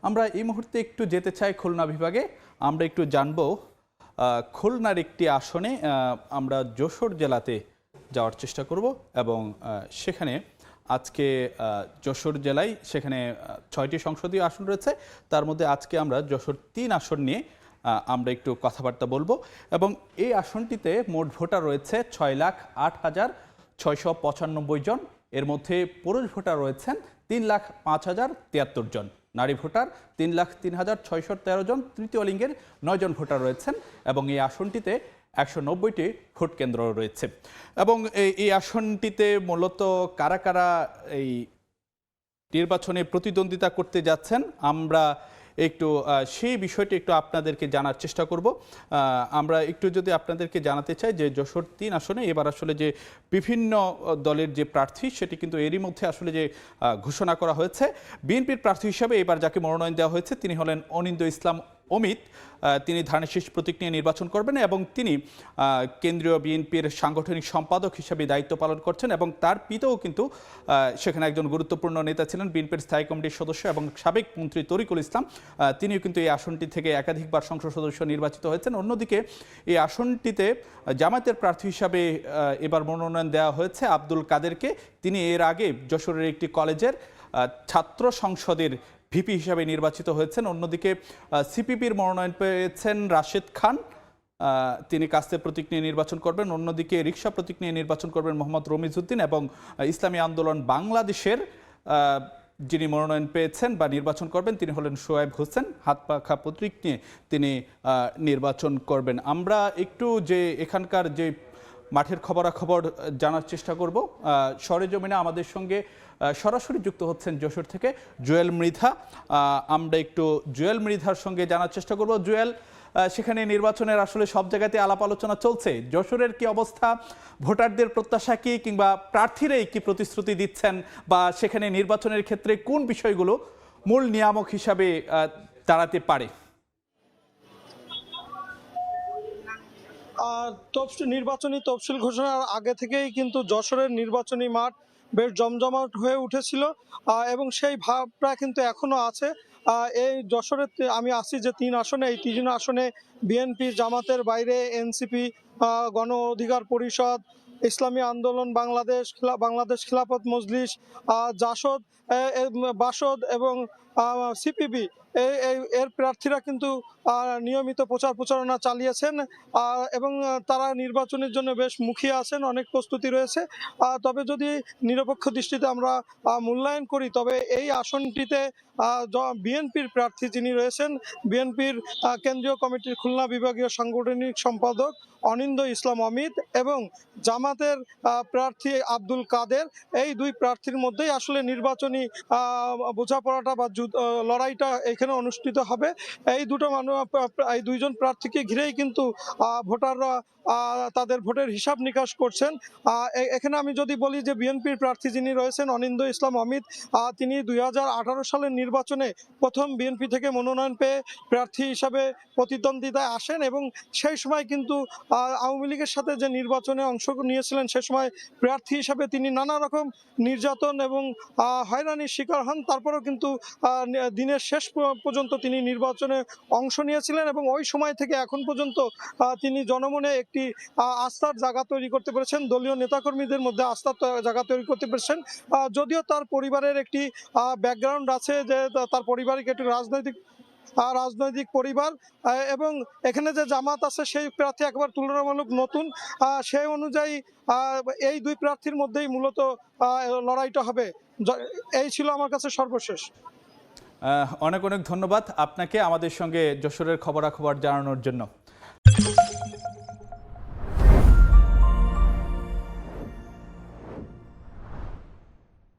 আমরা এই মুহূর্তে একটু যেতে চাই খুলনা বিভাগে। আমরা একটু জানবো খুলনার একটি আসনে আমরা যশোর জেলাতে যাওয়ার চেষ্টা করব এবং সেখানে আজকে যশোর জেলায় সেখানে ৬টি সংসদীয় আসন রয়েছে। তার মধ্যে আজকে আমরা যশোর ৩ আসন নিয়ে আমরা একটু কথাবার্তা বলবো এবং এই আসনটিতে মোট ভোটার রয়েছে ৬,০৮,৬৯৫ জন। এর মধ্যে পুরুষ ভোটার রয়েছেন ৩,০৫,০৭৩ জন, নারী ভোটার ৩,০৩,৬১৩ জন, তৃতীয় লিঙ্গের ৯ জন ভোটার রয়েছেন এবং এই আসনটিতে ১৯০টি ভোট কেন্দ্র রয়েছে। এবং এই আসনটিতে মূলত কারা কারা এই নির্বাচনে প্রতিদ্বন্দ্বিতা করতে যাচ্ছেন আমরা একটু সেই বিষয়টি একটু আপনাদেরকে জানার চেষ্টা করব। আমরা একটু যদি আপনাদেরকে জানাতে চাই যে যশোর ৩ আসনে এবার আসলে যে বিভিন্ন দলের যে প্রার্থী সেটি কিন্তু এরই মধ্যে আসলে যে ঘোষণা করা হয়েছে। বিএনপির প্রার্থী হিসেবে এবার যাকে মনোনয়ন দেওয়া হয়েছে তিনি হলেন অনিন্দ ইসলাম অমিত। তিনি ধানের শীষ প্রতীক নিয়ে নির্বাচন করবেন এবং তিনি কেন্দ্রীয় বিএনপির সাংগঠনিক সম্পাদক হিসেবে দায়িত্ব পালন করছেন এবং তার পিতাও কিন্তু সেখানে একজন গুরুত্বপূর্ণ নেতা ছিলেন, বিএনপির স্থায়ী কমিটির সদস্য এবং সাবেক মন্ত্রী তরিকুল ইসলাম। তিনিও কিন্তু এই আসনটি থেকে একাধিকবার সংসদ সদস্য নির্বাচিত হয়েছেন। অন্যদিকে এই আসনটিতে জামায়াতের প্রার্থী হিসাবে এবার মনোনয়ন দেওয়া হয়েছে আব্দুল কাদেরকে। তিনি এর আগে যশোরের একটি কলেজের ছাত্র সংসদের ভিপি হিসাবে নির্বাচিত হয়েছেন। অন্যদিকে সিপিপির মনোনয়ন পেয়েছেন রাশেদ খান, তিনি কাস্তে প্রতীক নিয়ে নির্বাচন করবেন। অন্যদিকে রিকশা প্রতীক নিয়ে নির্বাচন করবেন মোহাম্মদ রমিজউদ্দিন এবং ইসলামী আন্দোলন বাংলাদেশের যিনি মনোনয়ন পেয়েছেন বা নির্বাচন করবেন তিনি হলেন শোয়েব হোসেন, হাত পাখা প্রতীক নিয়ে তিনি নির্বাচন করবেন। আমরা একটু যে এখানকার যে মাঠের খবরাখবর জানার চেষ্টা করব। সরেজমিনে আমাদের সঙ্গে সরাসরি যুক্ত হচ্ছেন যশোর থেকে জুয়েল মৃধা। আমরা একটু জুয়েল মৃধার সঙ্গে জানার চেষ্টা করব। জুয়েল, সেখানে নির্বাচনের আসলে সব জায়গাতে আলাপ আলোচনা চলছে, যশোরের কি অবস্থা, ভোটারদের প্রত্যাশা কি কিংবা প্রার্থীরাই কি প্রতিশ্রুতি দিচ্ছেন বা সেখানে নির্বাচনের ক্ষেত্রে কোন বিষয়গুলো মূল নিয়ামক হিসাবে দাঁড়াতে পারে? নির্বাচনী তফসিল ঘোষণার আগে থেকেই কিন্তু যশোরের নির্বাচনী মাঠ বেশ জমজমাট হয়ে উঠেছিল এবং সেই ভাবটা কিন্তু এখনো আছে। এই যশোরে আমি আসি যে ৩ আসনে, এই ৩ আসনে বিএনপি, জামাতের বাইরে এনসিপি, গণ অধিকার পরিষদ, ইসলামী আন্দোলন বাংলাদেশ খিলাফত মজলিস, জাসদ, বাসদ এবং সিপিবি এর প্রার্থীরা কিন্তু নিয়মিত প্রচারণা চালিয়েছেন এবং তারা নির্বাচনের জন্য বেশ মুখিয়ে আছেন, অনেক প্রস্তুতি রয়েছে। তবে যদি নিরপেক্ষ দৃষ্টিতে আমরা মূল্যায়ন করি তবে এই আসনটিতে বিএনপির প্রার্থী যিনি রয়েছেন, বিএনপির কেন্দ্রীয় কমিটির খুলনা বিভাগীয় সাংগঠনিক সম্পাদক অনিন্দ ইসলাম অমিত এবং জামাতের প্রার্থী আব্দুল কাদের, এই দুই প্রার্থীর মধ্যেই আসলে নির্বাচনী বোঝাপড়াটা বা লড়াইটা এখানে অনুষ্ঠিত হবে। এই দুইজন প্রার্থীকে ঘিরেই কিন্তু ভোটাররা তাদের ভোটের হিসাব নিকাশ করছেন। এখানে আমি যদি বলি যে বিএনপির প্রার্থী যিনি রয়েছেন অনিন্দ ইসলাম অমিত, তিনি ২০১৮ সালের নির্বাচনে প্রথম বিএনপি থেকে মনোনয়ন পেয়ে প্রার্থী হিসাবে প্রতিদ্বন্দ্বিতায় আসেন এবং সেই সময় কিন্তু আওয়ামী লীগের সাথে যে নির্বাচনে অংশ নিয়েছিলেন সে সময় প্রার্থী হিসাবে তিনি নানা রকম নির্যাতন এবং হয়রানির শিকার হন। তারপরেও কিন্তু দিনের শেষ পর্যন্ত তিনি নির্বাচনে অংশ নিয়েছিলেন এবং ওই সময় থেকে এখন পর্যন্ত তিনি জনমনে একটি আস্থার জায়গা তৈরি করতে পেরেছেন, দলীয় নেতাকর্মীদের মধ্যে আস্থার জায়গা তৈরি করতে পেরেছেন। যদিও তার পরিবারের একটি ব্যাকগ্রাউন্ড আছে, যে তার পারিবারিক একটি রাজনৈতিক পরিবার এবং এখানে যে জামাত আছে সেই প্রার্থী একেবারে তুলনামূলক নতুন, সেই অনুযায়ী এই দুই প্রার্থীর মধ্যেই মূলত লড়াইটা হবে। এই ছিল আমার কাছে সর্বশেষ। অনেক অনেক ধন্যবাদ আপনাকে আমাদের সঙ্গে যশোরের খবরাখবর জানানোর জন্য।